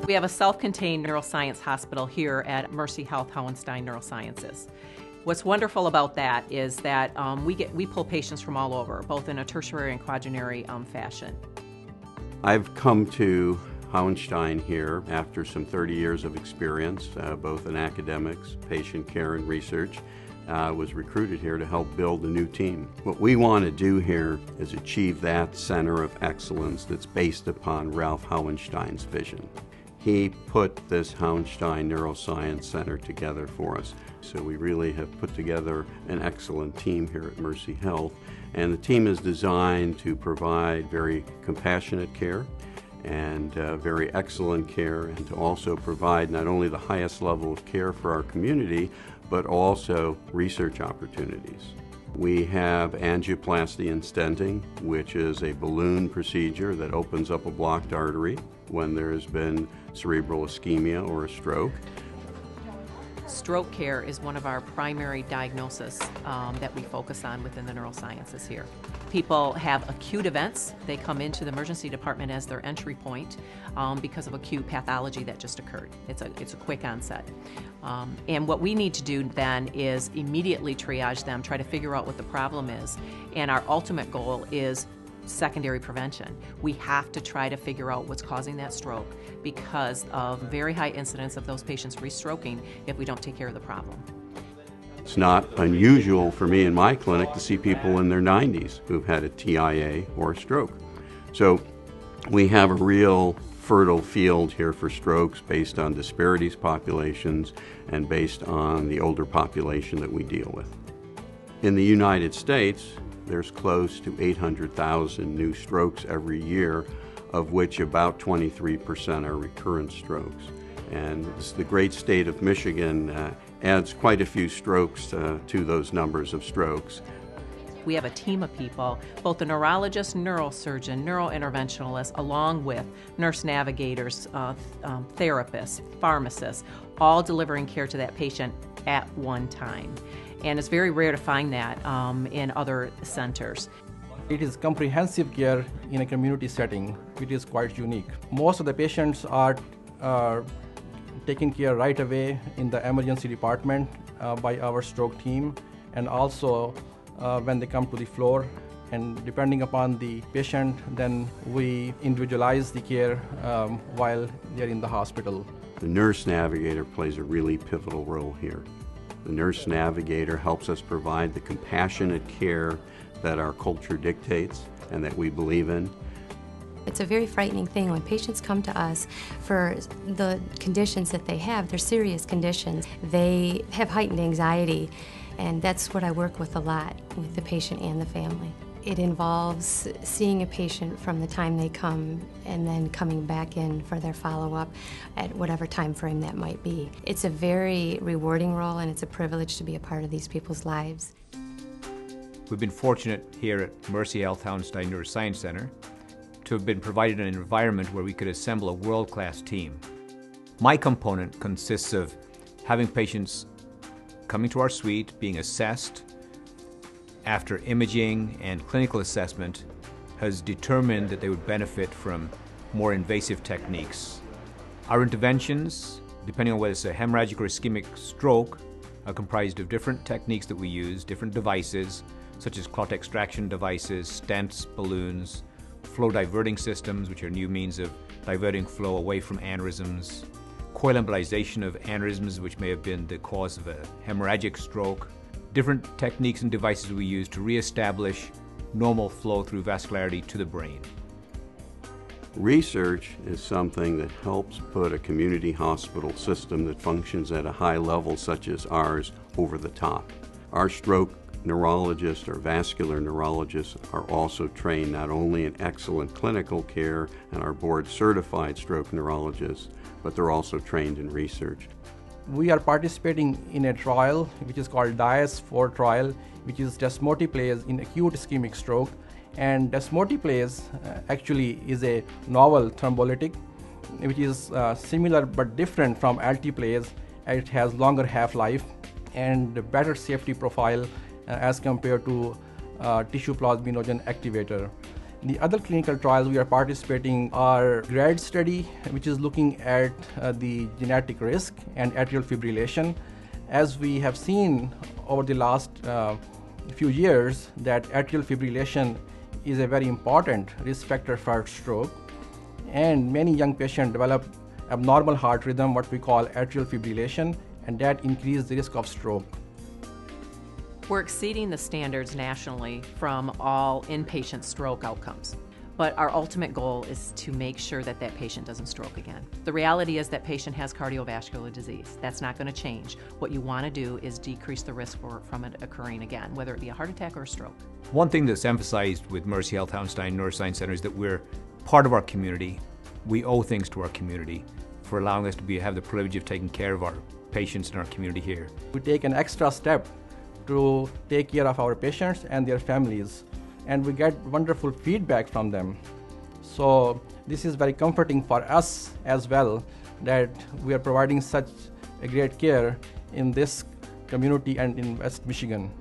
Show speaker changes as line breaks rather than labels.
We have a self-contained neuroscience hospital here at Mercy Health Hauenstein Neurosciences. What's wonderful about that is that we pull patients from all over, both in a tertiary and quaternary fashion.
I've come to Hauenstein here after some 30 years of experience, both in academics, patient care, and research. Was recruited here to help build a new team. What we want to do here is achieve that center of excellence that's based upon Ralph Hauenstein's vision. He put this Hauenstein Neuroscience Center together for us. So we really have put together an excellent team here at Mercy Health. And the team is designed to provide very compassionate care and very excellent care, and to also provide not only the highest level of care for our community, but also research opportunities. We have angioplasty and stenting, which is a balloon procedure that opens up a blocked artery when there has been cerebral ischemia or a stroke.
Stroke care is one of our primary diagnoses that we focus on within the neurosciences here. People have acute events. They come into the emergency department as their entry point because of acute pathology that just occurred. It's a quick onset. And what we need to do then is immediately triage them, try to figure out what the problem is. And our ultimate goal is secondary prevention. We have to try to figure out what's causing that stroke because of very high incidence of those patients re-stroking if we don't take care of the problem.
It's not unusual for me in my clinic to see people in their 90s who've had a TIA or a stroke. So we have a real fertile field here for strokes based on disparities populations and based on the older population that we deal with. In the United States, there's close to 800,000 new strokes every year, of which about 23% are recurrent strokes. And the great state of Michigan adds quite a few strokes to those numbers of strokes.
We have a team of people, both a neurologist, neurosurgeon, neurointerventionalist, along with nurse navigators, therapists, pharmacists, all delivering care to that patient at one time. And it's very rare to find that in other centers.
It is comprehensive care in a community setting, which is quite unique. Most of the patients are taken care right away in the emergency department by our stroke team, and also when they come to the floor. And depending upon the patient, then we individualize the care while they're in the hospital.
The nurse navigator plays a really pivotal role here. The nurse navigator helps us provide the compassionate care that our culture dictates and that we believe in.
It's a very frightening thing when patients come to us for the conditions that they have. They're serious conditions. They have heightened anxiety, and that's what I work with a lot with the patient and the family. It involves seeing a patient from the time they come and then coming back in for their follow-up at whatever time frame that might be. It's a very rewarding role, and it's a privilege to be a part of these people's lives.
We've been fortunate here at Mercy Health Hauenstein Neuroscience Center to have been provided an environment where we could assemble a world-class team. My component consists of having patients coming to our suite, being assessed. After imaging and clinical assessment has determined that they would benefit from more invasive techniques. Our interventions, depending on whether it's a hemorrhagic or ischemic stroke, are comprised of different techniques that we use, different devices, such as clot extraction devices, stents, balloons, flow diverting systems, which are new means of diverting flow away from aneurysms, coil embolization of aneurysms, which may have been the cause of a hemorrhagic stroke, different techniques and devices we use to reestablish normal flow through vascularity to the brain.
Research is something that helps put a community hospital system that functions at a high level such as ours over the top. Our stroke neurologists or vascular neurologists are also trained not only in excellent clinical care and are board certified stroke neurologists, but they're also trained in research.
We are participating in a trial which is called DIAS-4 trial, which is desmoteplase in acute ischemic stroke. And desmoteplase actually is a novel thrombolytic, which is similar but different from alteplase. It has longer half-life and better safety profile as compared to tissue plasminogen activator. The other clinical trials we are participating are GRAD study, which is looking at the genetic risk and atrial fibrillation. As we have seen over the last few years that atrial fibrillation is a very important risk factor for stroke, and many young patients develop abnormal heart rhythm, what we call atrial fibrillation, and that increases the risk of stroke.
We're exceeding the standards nationally from all inpatient stroke outcomes. But our ultimate goal is to make sure that that patient doesn't stroke again. The reality is that patient has cardiovascular disease. That's not going to change. What you want to do is decrease the risk from it occurring again, whether it be a heart attack or a stroke.
One thing that's emphasized with Mercy Health Hauenstein Neuroscience Center is that we're part of our community. We owe things to our community for allowing us to have the privilege of taking care of our patients in our community here.
We take an extra step to take care of our patients and their families, and we get wonderful feedback from them. So this is very comforting for us as well, that we are providing such a great care in this community and in West Michigan.